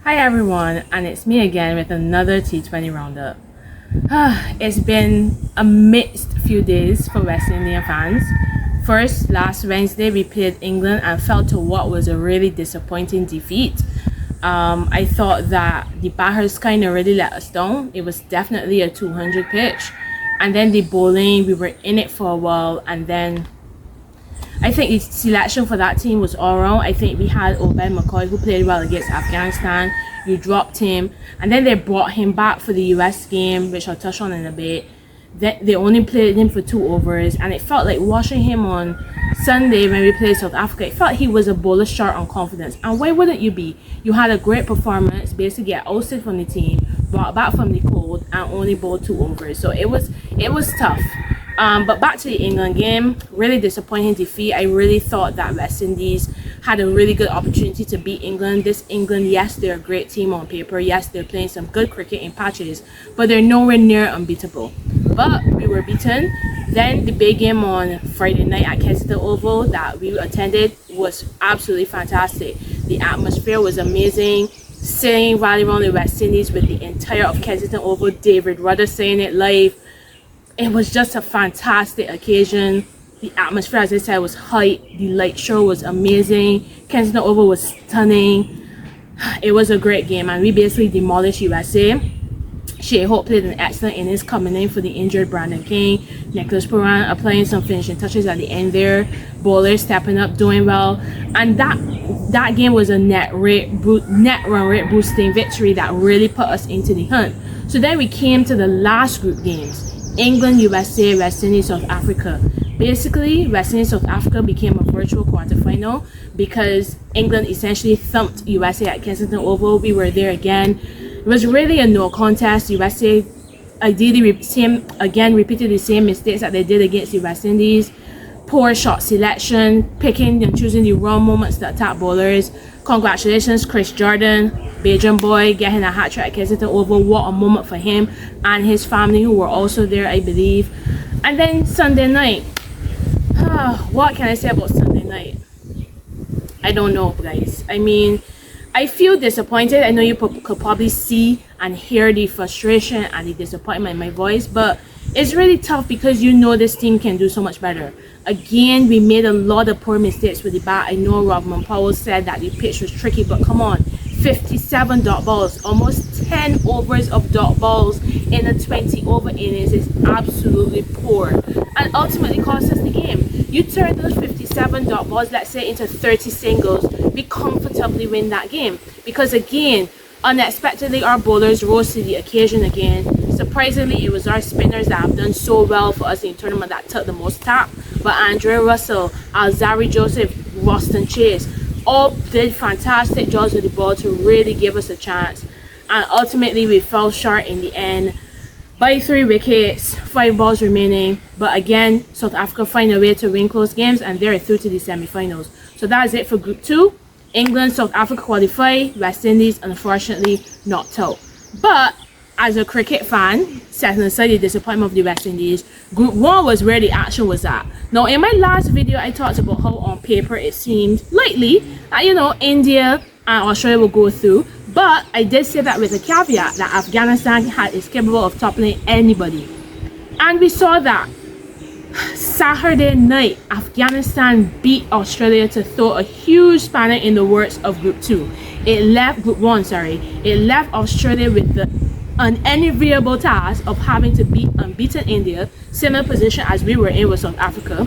Hi everyone, and it's me again with another T20 roundup. It's been a mixed few days for West Indian fans. First, last Wednesday we played England and fell to what was a really disappointing defeat. I thought that the batters kind of really let us down. It was definitely a 200 pitch. And then the bowling, we were in it for a while, and then I think the selection for that team was all wrong. I think we had Obed McCoy, who played well against Afghanistan. You dropped him, and then they brought him back for the US game, which I'll touch on in a bit. They only played him for 2 overs, and it felt like watching him on Sunday when we played South Africa. It felt he was a bowler short on confidence, and why wouldn't you be? You had a great performance, basically get ousted from the team, brought back from the cold, and only bowled 2 overs. So it was tough. But back to the England game, really disappointing defeat. I really thought that West Indies had a really good opportunity to beat England. This England, yes, they're a great team on paper. Yes, they're playing some good cricket in patches, but they're nowhere near unbeatable. But we were beaten. Then the big game on Friday night at Kensington Oval that we attended was absolutely fantastic. The atmosphere was amazing. Sitting rally around the West Indies with the entire of Kensington Oval, David Rudder saying it live. It was just a fantastic occasion. The atmosphere, as I said, was hype. The light show was amazing. Kensington Oval was stunning. It was a great game, and we basically demolished USA. Shea Hope played an excellent innings coming in for the injured Brandon King. Nicholas Puran applying some finishing touches at the end there. Bowlers stepping up, doing well. And that game was a net run rate boosting victory that really put us into the hunt. So then we came to the last group games. England, USA, West Indies, South Africa. Basically, West Indies, South Africa became a virtual quarterfinal because England essentially thumped USA at Kensington Oval. We were there again. It was really a no contest. USA ideally repeated the same mistakes that they did against the West Indies. Poor shot selection, picking and choosing the wrong moments to attack bowlers. Congratulations, Chris Jordan, Bajan boy, getting a hat trick at Kensington Oval. What a moment for him and his family, who were also there, I believe. And then Sunday night. What can I say about Sunday night? I don't know, guys. I mean, I feel disappointed. I know you could probably see and hear the frustration and the disappointment in my voice, but it's really tough because you know this team can do so much better. Again, we made a lot of poor mistakes with the bat. I know Rodman Powell said that the pitch was tricky, but come on, 57 dot balls, almost 10 overs of dot balls in a 20 over innings is absolutely poor and ultimately cost us the game. You turn those 57 dot balls, let's say, into 30 singles, we comfortably win that game. Because again, unexpectedly, our bowlers rose to the occasion again. Surprisingly, it was our spinners that have done so well for us in the tournament that took the most tap. But Andre Russell, Alzari Joseph, Roston Chase, all did fantastic jobs with the ball to really give us a chance. And ultimately, we fell short in the end by 3 wickets, 5 balls remaining. But again, South Africa find a way to win close games, and they're through to the semi-finals. So that's it for Group 2. England, South Africa qualify. West Indies, unfortunately, knocked out. But as a cricket fan, setting aside the disappointment of the West Indies, Group 1 was where the action was at. Now, in my last video, I talked about how on paper it seemed likely that, India and Australia will go through. But I did say that with a caveat that Afghanistan is capable of toppling anybody. And we saw that. Saturday night, Afghanistan beat Australia to throw a huge spanner in the works of Group 2. It left Australia with the unenviable task of having to beat unbeaten India, similar position as we were in with South Africa,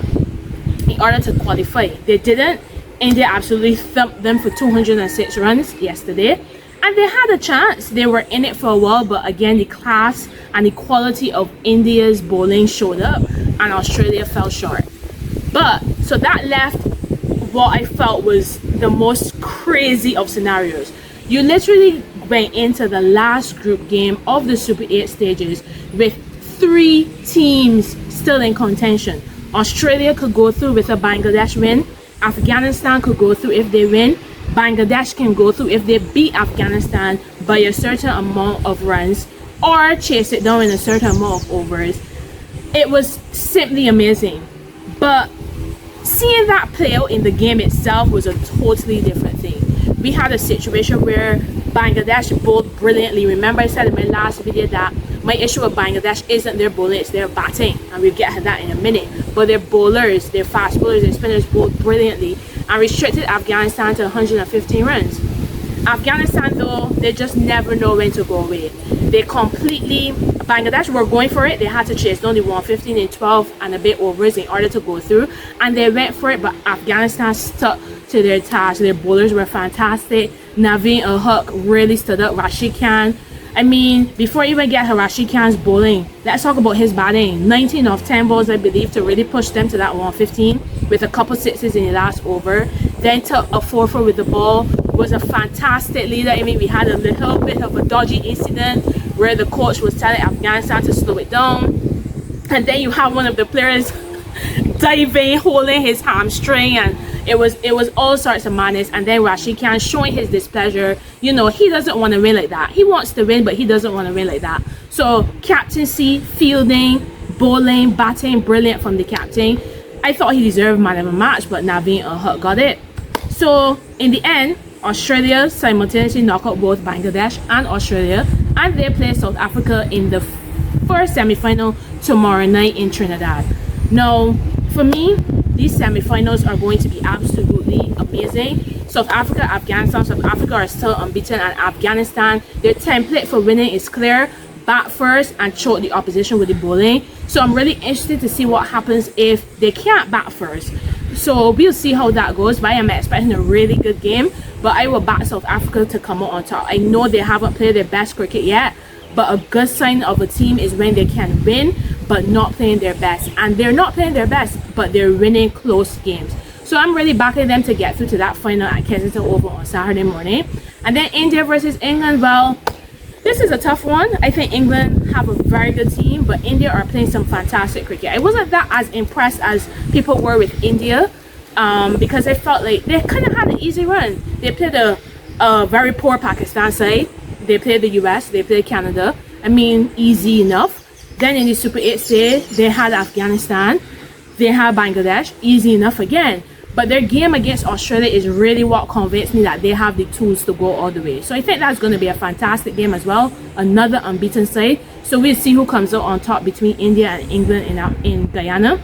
in order to qualify. They didn't. India absolutely thumped them for 206 runs yesterday, and they had a chance. They were in it for a while, but again, the class and the quality of India's bowling showed up, and Australia fell short. But so that left what I felt was the most crazy of scenarios. You literally went into the last group game of the Super 8 stages with 3 teams still in contention. Australia could go through with a Bangladesh win. Afghanistan could go through if they win. Bangladesh can go through if they beat Afghanistan by a certain amount of runs or chase it down in a certain amount of overs. It was simply amazing. But seeing that play out in the game itself was a totally different thing. We had a situation where Bangladesh bowled brilliantly. Remember I said in my last video that my issue with Bangladesh isn't their bowling, it's their batting, and we'll get to that in a minute. But their bowlers, their fast bowlers, their spinners bowled brilliantly and restricted Afghanistan to 115 runs. Afghanistan though, they just never know when to go away. They completely, Bangladesh were going for it, they had to chase down the 115 in 12 and a bit overs in order to go through, and they went for it, but Afghanistan stuck to their task. Their bowlers were fantastic. Naveen Ul-Haq really stood up. Rashid Khan, I mean, before you even get to Rashid Khan's bowling, let's talk about his batting. 19 of 10 balls, I believe, to really push them to that 115 with a couple sixes in the last over. Then took a 4-4 with the ball. Was a fantastic leader. I mean, we had a little bit of a dodgy incident where the coach was telling Afghanistan to slow it down. And then you have one of the players diving, holding his hamstring, and it was all sorts of madness. And then Rashid Khan showing his displeasure. You know, he doesn't want to win like that. He wants to win, but he doesn't want to win like that. So captaincy, fielding, bowling, batting, brilliant from the captain. I thought he deserved man of the match, but Naveen Ul-Haq got it. So in the end, Australia simultaneously knocked out both Bangladesh and Australia, and they play South Africa in the first semi-final tomorrow night in Trinidad. Now, for me, these semi-finals are going to be absolutely amazing. South Africa, Afghanistan. South Africa are still unbeaten, and Afghanistan, their template for winning is clear: bat first and choke the opposition with the bowling. So I'm really interested to see what happens if they can't bat first. So we'll see how that goes, but I am expecting a really good game. But I will back South Africa to come out on top. I know they haven't played their best cricket yet, but a good sign of a team is when they can win but not playing their best. And they're not playing their best, but they're winning close games. So I'm really backing them to get through to that final at Kensington Oval on Saturday morning. And then India versus England, well, this is a tough one. I think England have a very good team, but India are playing some fantastic cricket. I wasn't that as impressed as people were with India, because I felt like they kind of had an easy run. They played a very poor Pakistan side. They played the US, they played Canada. I mean, easy enough. Then in the Super 8 stage, they had Afghanistan. They had Bangladesh, easy enough again. But their game against Australia is really what convinced me that they have the tools to go all the way. So I think that's going to be a fantastic game as well. Another unbeaten side. So we'll see who comes out on top between India and England in Guyana.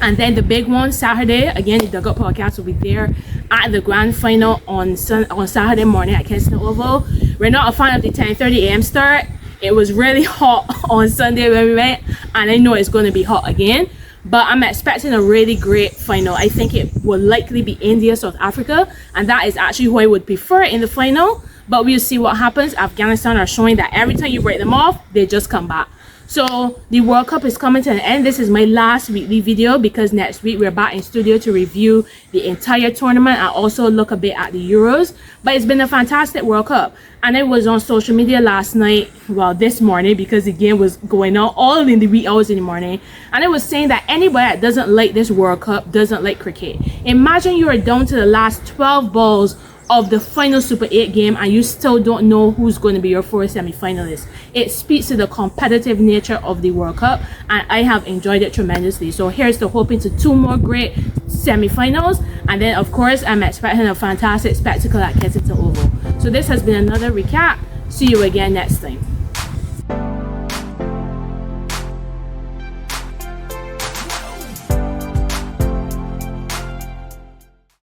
And then the big one, Saturday, again, the Dugout Podcast will be there at the grand final on Saturday morning at Kensington Oval. We're not a fan of the 10:30 a.m. start. It was really hot on Sunday when we went, and I know it's going to be hot again. But I'm expecting a really great final. I think it will likely be India, South Africa, and that is actually who I would prefer in the final. But we'll see what happens. Afghanistan are showing that every time you break them off, they just come back. So the World Cup is coming to an end. This is my last weekly video because next week we're back in studio to review the entire tournament and also look a bit at the Euros. But it's been a fantastic World Cup, and I was on social media last night, well, this morning, because the game was going on all in the wee hours in the morning, and I was saying that anybody that doesn't like this World Cup doesn't like cricket. Imagine you are down to the last 12 balls of the final Super 8 game and you still don't know who's going to be your four semi-finalists. It speaks to the competitive nature of the World Cup, and I have enjoyed it tremendously. So here's to hoping to 2 more great semi-finals, and then of course I'm expecting a fantastic spectacle at Kensington Oval. So this has been another recap. See you again next time.